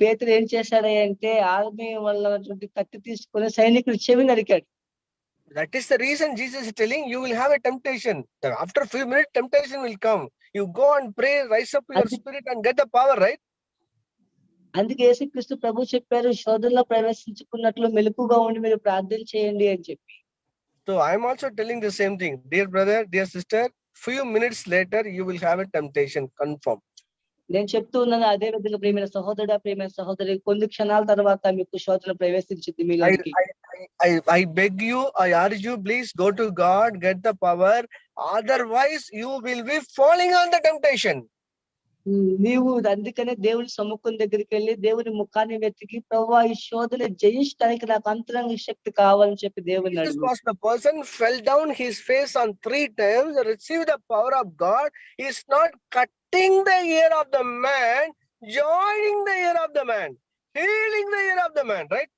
పేతురు ఏం చేశాడంటే ఆర్మీ వల్ల కత్తి తీసుకొని సైనికుడు చెవి నరికాడు.
That is the reason Jesus is telling you will have a temptation. After a few minutes, temptation will come. You go and pray, rise up your spirit and get the power, right?
అందుకే యేసుక్రీస్తు ప్రభు చెప్పారు, శోధనలో ప్రవేశించుకున్నట్లు మెలకుగా ఉండి మీరు ప్రార్థన చేయండి అని చెప్పి.
So I am also telling the same thing. Dear brother, dear sister, few minutes later you will have a temptation, confirm.
నేను చెప్తూ ఉన్నాను, అదే విధంగా ప్రియమైన సహోదరుడా, ప్రియమైన సహోదరి, కొన్ని క్షణాల తర్వాత మీకు శోధన ప్రవేశించింది మీలోనికి.
I beg you, I urge you, please go to God, get the power. Otherwise, you will be falling on the temptation.
నీవు అందుకనే దేవుని సముఖం దగ్గరికి వెళ్ళి దేవుని ముఖాన్ని వెతికి, ప్రభువా ఈ శోధన జయించడానికి నాకు అంతరంగ శక్తి కావాలని చెప్పి దేవుని
Jesus
అడుగు.
was the person fell down his face on 3 times, received the power of God. He is not cutting the ear of the man, joining the ear of the man, healing the ear of the man, right?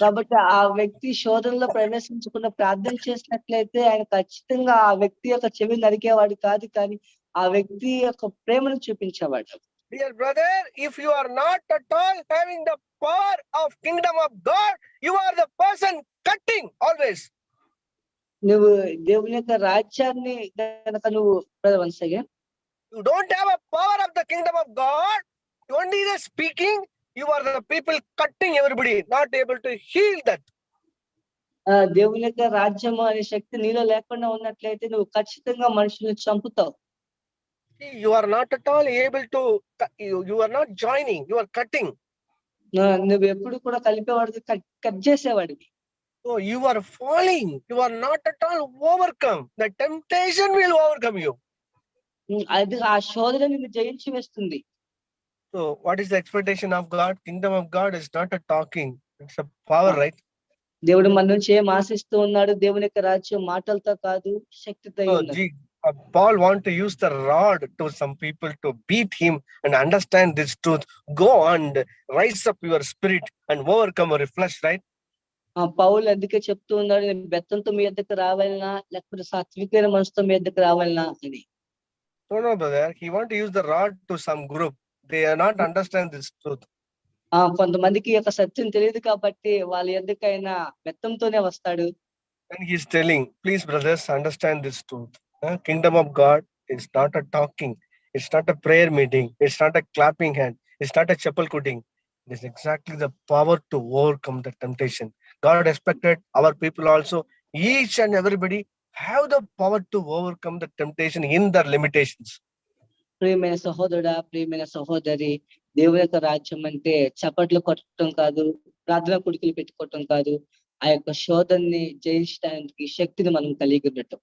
కాబట్టి ఆ వ్యక్తి శోధనలో ప్రవేశించకుండా ప్రార్థన చేసినట్లయితే ఆయన ఖచ్చితంగా ఆ వ్యక్తి యొక్క చెవి నరికేవాడు కాదు, కానీ ఆ వ్యక్తి యొక్క ప్రేమను చూపించేవాడు.
Dear brother, if you are not at all having the power of kingdom of God, you are the person cutting always.
నువ్వు దేవుని యొక్క రాజ్యాన్ని కనుక నువ్వు once again
You don't have a power of the kingdom of God. Only the speaking, you are the people cutting everybody, not able to heal that.
దేవుని యొక్క రాజ్యము అనే శక్తి నీలో లేకుండా ఉన్నట్లయితే నువ్వు ఖచ్చితంగా మనుషుల్ని చంపుతావు.
You are not at all able to, you are not joining, you are cutting.
నువ్వు ఎప్పుడు కూడా కలిపేవాడికి cut చేసేవాడివి.
So you are falling, you are not at all overcome. The temptation will overcome you.
అది ఆ శోధన నిన్ను జయించి వేస్తుంది.
So what is the expectation of God? Kingdom of God is not a talking, it's a power, right?
దేవుడు మన నుంచి ఏం ఆశిస్తూ ఉన్నాడు? దేవుని యొక్క రాజ్యం మాటలతో కాదు, శక్తితో ఉన్నది.
Paul want to use the rod to some people to beat him and understand this truth. Go and rise up your spirit and overcome your flesh, right?
పౌలు అందుకే చెప్తూ ఉన్నాడు, నేను బెత్తంతో మీ యొద్దకు రావాలనా లేకపోతే సాత్వికమైన మనసుతో మీ యొద్దకు రావాలనా అని.
No, brother. He want to use the rod to some group. They are not understand this truth.
కొంతమందికి యొక్క సత్యం తెలియదు కాబట్టి వాళ్ళ యొద్దకైనా బెత్తంతోనే వస్తాడు.
And he is telling, please brothers, understand this truth. Kingdom of God is not a talking. It's not a prayer meeting. It's not a clapping hand. It's not a chapel cutting. It is exactly the power to overcome the temptation. God expected our people also, each and everybody, have the power to overcome the temptation in their limitations.
ప్రియమైన సహోదరుడా, ప్రియమైన సహోదరి, దేవుని యొక్క రాజ్యం అంటే చప్పట్లు కొట్టడం కాదు, ప్రార్థన కుడికిలు పెట్టుకోవటం కాదు, ఆ యొక్క శోధనని జయించడానికి శక్తిని మనం కలిగి ఉండటం.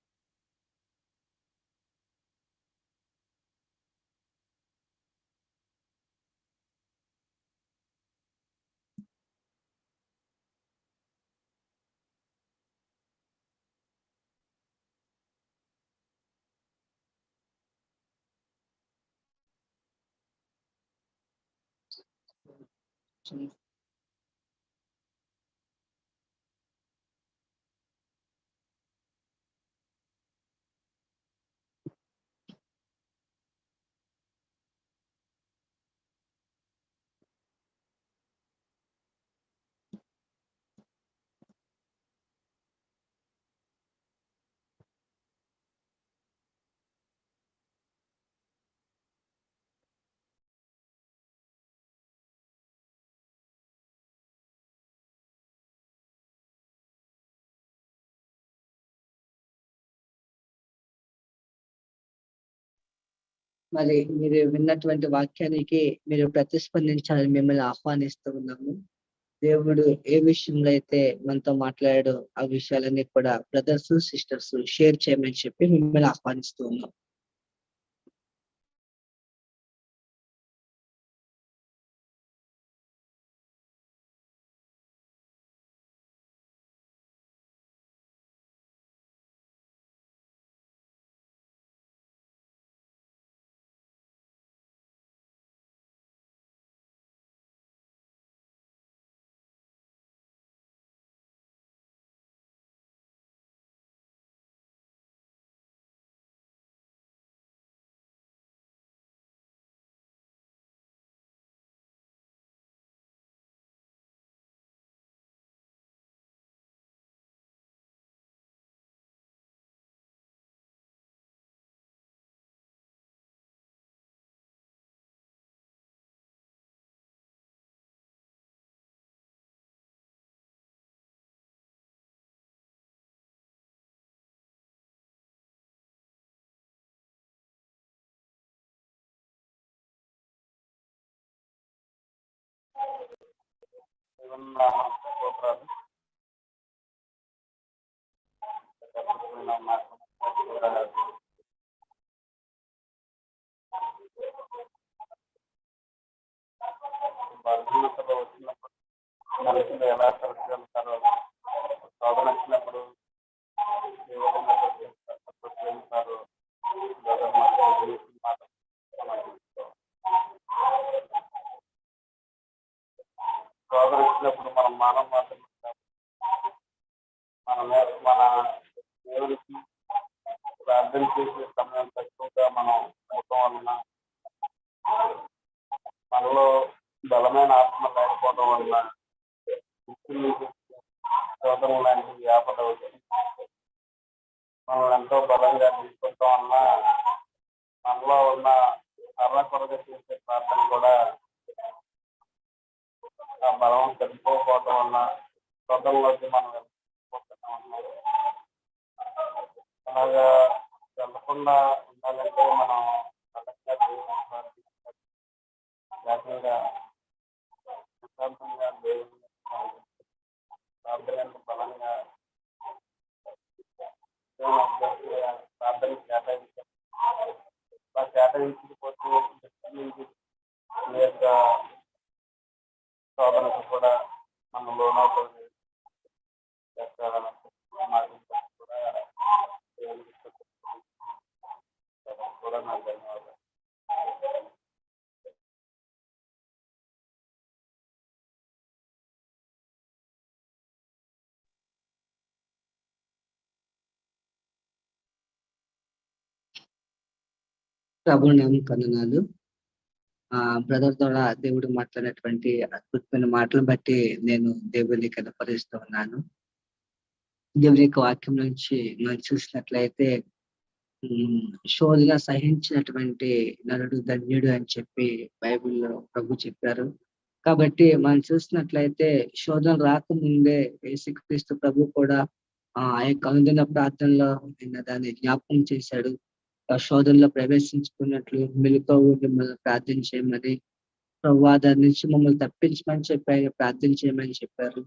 మరి మీరు విన్నటువంటి వాక్యానికి మీరు ప్రతిస్పందించాలని మిమ్మల్ని ఆహ్వానిస్తూ ఉన్నాము. దేవుడు ఏ విషయంలో అయితే మనతో మాట్లాడాడో ఆ విషయాలన్నీ కూడా బ్రదర్స్ సిస్టర్స్ షేర్ చేయమని చెప్పి మిమ్మల్ని ఆహ్వానిస్తూ ఉన్నాం.
బలహీనతలో వచ్చినప్పుడు మనుషులు ఎలా ప్రవర్తిస్తారో, శోధన వచ్చినప్పుడు ఏ విధంగా ప్రవర్తిస్తారో శోధన వచ్చినప్పుడు మనం మానవ మాత్రం మన దేవుడికి ప్రార్థన చేసే సమయం తక్కువగా మనం ఉండటం వలన మనలో బలమైన ఆత్మ లేకపోవడం వల్ల శోధన లాంటి వ్యాపద వచ్చి మనం ఎంతో బలంగా తీసుకోవటం వలన మనలో ఉన్న అర్ర కొరగా చేసే ప్రార్థన కూడా ఆ బలం తగ్గిపోవటం వలన శోధనలోకి మనం వెళ్ళిపోతున్నాం. అలాగా వెళ్ళకుండా ఉండాలంటే మనం బలంగా దేవుని ప్రార్థించాలి. లేకుండా ప్రశాంతంగా దేవుని ప్రార్థన బలంగా ప్రార్థన కేటాయించాలి. కేటాయించకపోతే ఈ యొక్క శోధనకు కూడా మనం లోనవుతుంది. కూడా నాకు ధన్యవాదాలు.
ప్రభు నామం వందనాలు. బ్రదర్ ద్వారా దేవుడు మాట్లాడినటువంటి అద్భుతమైన మాటలను బట్టి నేను దేవుని కనపరుస్తూ ఉన్నాను. దేవుని యొక్క వాక్యం నుంచి మనం చూసినట్లయితే శోధన సహించినటువంటి నరుడు ధన్యుడు అని చెప్పి బైబిల్లో ప్రభు చెప్పారు. కాబట్టి మనం చూసినట్లయితే శోధన రాకముందే యేసుక్రీస్తు ప్రభు కూడా ఆ యొక్క అనుదిన ప్రార్థనలో ఆయన దాన్ని జ్ఞాపకం చేశాడు. ఆ శోధనలో ప్రవేశించుకున్నట్లు మెలకువగా ఉండి మిమ్మల్ని ప్రార్థన చేయమని, ప్రభువా దాని నుంచి మమ్మల్ని తప్పించమని చెప్పి ఆయన ప్రార్థన చేయమని చెప్పారు.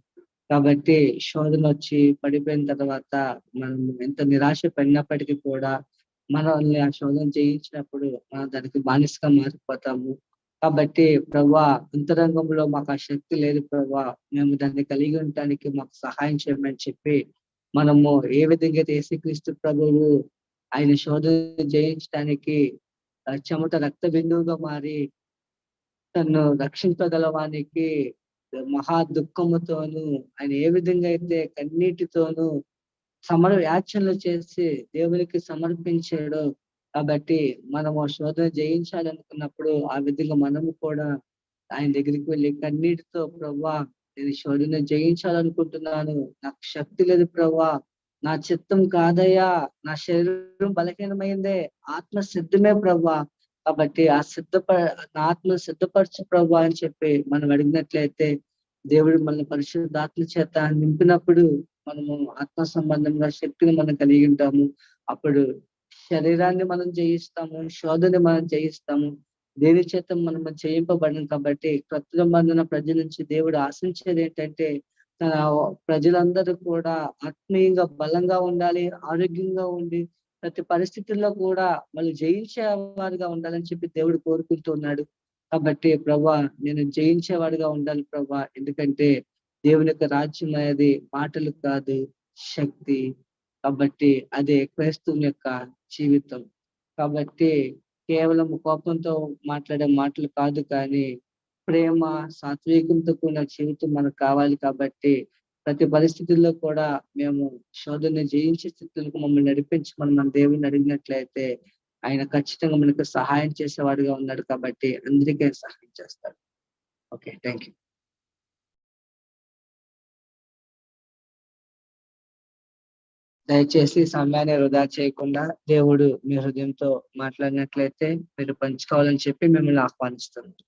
కాబట్టి శోధన వచ్చి పడిపోయిన తర్వాత మనం ఎంత నిరాశ పడినప్పటికీ కూడా మనల్ని ఆ శోధన జయించినప్పుడు మనం దానికి బానిసగా మారిపోతాము. కాబట్టి ప్రభువా అంతరంగంలో మాకు ఆ శక్తి లేదు ప్రభువా, మేము దాన్ని కలిగి ఉండటానికి మాకు సహాయం చేయమని చెప్పి మనము ఏ విధంగా అయితే యేసుక్రీస్తు ప్రభువు ఆయన శోధన జయించడానికి చెమట రక్త బిందువుగా మారి తను రక్షించగలవానికి మహా దుఃఖముతోను, ఆయన ఏ విధంగా అయితే కన్నీటితోను యాచనలు చేసి దేవునికి సమర్పించాడో, కాబట్టి మనము శోధన జయించాలనుకున్నప్పుడు ఆ విధంగా మనము కూడా ఆయన దగ్గరికి వెళ్ళి కన్నీటితో, ప్రభువా నేను శోధన జయించాలనుకుంటున్నాను, నాకు శక్తి లేదు ప్రభువా, నా చిత్తం కాదయ్యా, నా శరీరం బలహీనమైందే, ఆత్మ సిద్ధమే ప్రభువా, కాబట్టి నా ఆత్మను సిద్ధపరచు ప్రభువా అని చెప్పి మనం అడిగినట్లయితే దేవుడు మన పరిశుద్ధాత్మ చేత నింపినప్పుడు మనము ఆత్మ సంబంధంగా శక్తిని మనం కలిగి ఉంటాము. అప్పుడు శరీరాన్ని మనం జయిస్తాము, శోధని మనం జయిస్తాము. దేని చేత మనం జయింపబడిన కాబట్టి క్రొత్త నిబంధన ప్రజల నుంచి దేవుడు ఆశించేది ఏంటంటే తన ప్రజలందరూ కూడా ఆత్మీయంగా బలంగా ఉండాలి, ఆరోగ్యంగా ఉండి ప్రతి పరిస్థితుల్లో కూడా వాళ్ళు జయించే వారిగా ఉండాలని చెప్పి దేవుడు కోరుకుంటున్నాడు. కాబట్టి ప్రభా నేను జయించేవాడిగా ఉండాలి ప్రభా, ఎందుకంటే దేవుని యొక్క రాజ్యం అనేది మాటలు కాదు, శక్తి. కాబట్టి అదే క్రైస్తవుని యొక్క జీవితం. కాబట్టి కేవలం కోపంతో మాట్లాడే మాటలు కాదు, కానీ ప్రేమ, సాత్వికంతో కూడిన జీవితం మనకు కావాలి. కాబట్టి ప్రతి పరిస్థితుల్లో కూడా మేము శోధనని జయించే స్థితులకు మమ్మల్ని నడిపించమని మన దేవుని అడిగినట్లయితే ఆయన ఖచ్చితంగా మనకు సహాయం చేసేవాడిగా ఉన్నాడు. కాబట్టి అందరికీ సహాయం చేస్తాడు. Okay, thank you. దయచేసి సమయాన్ని వృధా చేయకుండా దేవుడు మీ హృదయంతో మాట్లాడినట్లయితే మీరు పంచుకోవాలని చెప్పి మిమ్మల్ని ఆహ్వానిస్తున్నాను.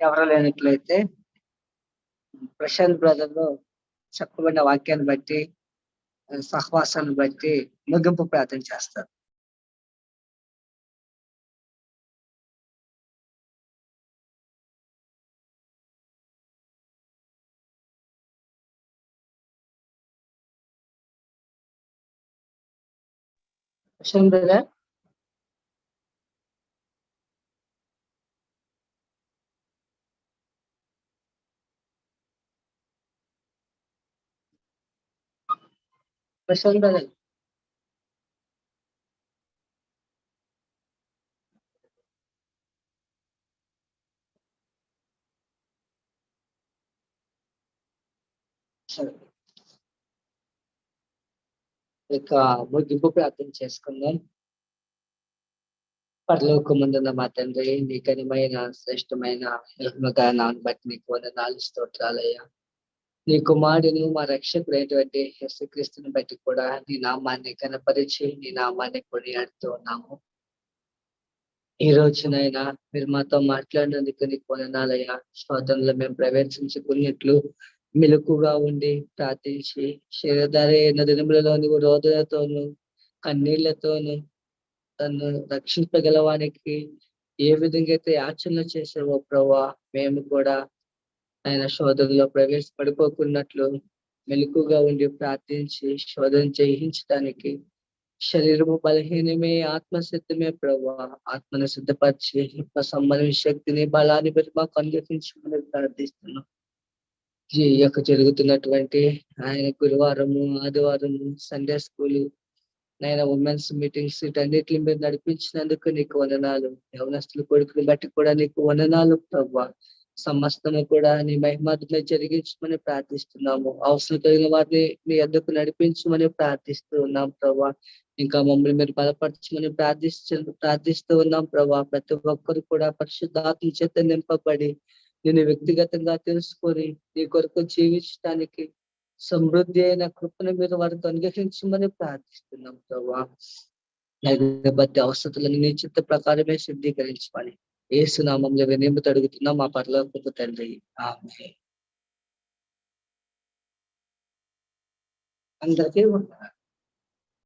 ఎవరు లేనట్లయితే ప్రశాంత్ బ్రదర్ చెప్పబడిన వాక్యాన్ని బట్టి, సహవాసాన్ని బట్టి ముగింపు ప్రార్థన చేస్తారు. ప్రశాంత్ బ్రదర్, ప్రశాంత్ బ్రదర్, ఇక ముగింపు ప్రార్థన చేసుకుందాం. పరలోకమందున్న మా తండ్రి, నీ ఘనమైన శ్రేష్టమైన మహిమగానాన్ని బట్టి నీకు వందనాలు, స్తోత్రాలయ్యా. నీ కుమారుడును మా రక్షకుడైనటువంటి యేసుక్రీస్తుని బట్టి కూడా నీ నామాన్ని కనపరిచి నీ నామాన్ని కొనియాడుతూ ఉన్నాము. ఈ రోజునైనా మీరు మాతో మాట్లాడినందుకు నీకు వందనాలయ్యా. శోధనలో మేము ప్రవేశించుకున్నట్లు మెలకుగా ఉండి ప్రార్థించి శరీరధారి అయిన దినములలో నువ్వు రోదనతోనూ కన్నీళ్లతోనూ తను రక్షించగలవానికి ఏ విధంగా అయితే యాచనలు చేసావో ప్రభా, మేము కూడా ఆయన శోధనలో ప్రవేశపడిపోకున్నట్లు మెలకుగా ఉండి ప్రార్థించి శోధన జయించడానికి శరీరము బలహీనమే, ఆత్మ సిద్ధమే ప్రభా. ఆత్మను సిద్ధపరిచి ఆత్మ సంబంధం శక్తిని బలాన్ని బట్టి మాకు అనుగ్రహించమని ప్రార్థిస్తున్నాం. ఈ యొక్క జరుగుతున్నటువంటి ఆయన గురువారము, ఆదివారము, సండే స్కూలు, నేను ఉమెన్స్ మీటింగ్స్ వీటన్నిటిని మీరు నడిపించినందుకు నీకు వందనాలు. యవనస్తుల కొడుకుని బట్టి కూడా నీకు వందనాలు ప్రభా. సమస్తము కూడా నీ మహిమాత్మని జరిగించమని ప్రార్థిస్తున్నాము. అవసరం కలిగిన వారిని నీ యొద్దకు నడిపించమని ప్రార్థిస్తూ ఉన్నాం ప్రభా. ఇంకా మమ్మల్ని మీరు బలపరచమని ప్రార్థిస్తూ ఉన్నాం ప్రభా. ప్రతి ఒక్కరు కూడా పరిశుద్ధాత్మ చేత నింపబడి నేను వ్యక్తిగతంగా తెలుసుకొని నీ కొరకు జీవించడానికి సమృద్ధి అయిన కృపను మీరు వారికి అనుగ్రహించమని ప్రార్థిస్తున్నాం ప్రభా. బట్టి అవసరాలను నీ చిత్త ప్రకారమే శుద్ధీకరించమని యేసు నామములో వినయముతో అడుగుతున్నాం మా పరలోకపు తండ్రి, ఆమేన్. అందరికీ వందనాలు.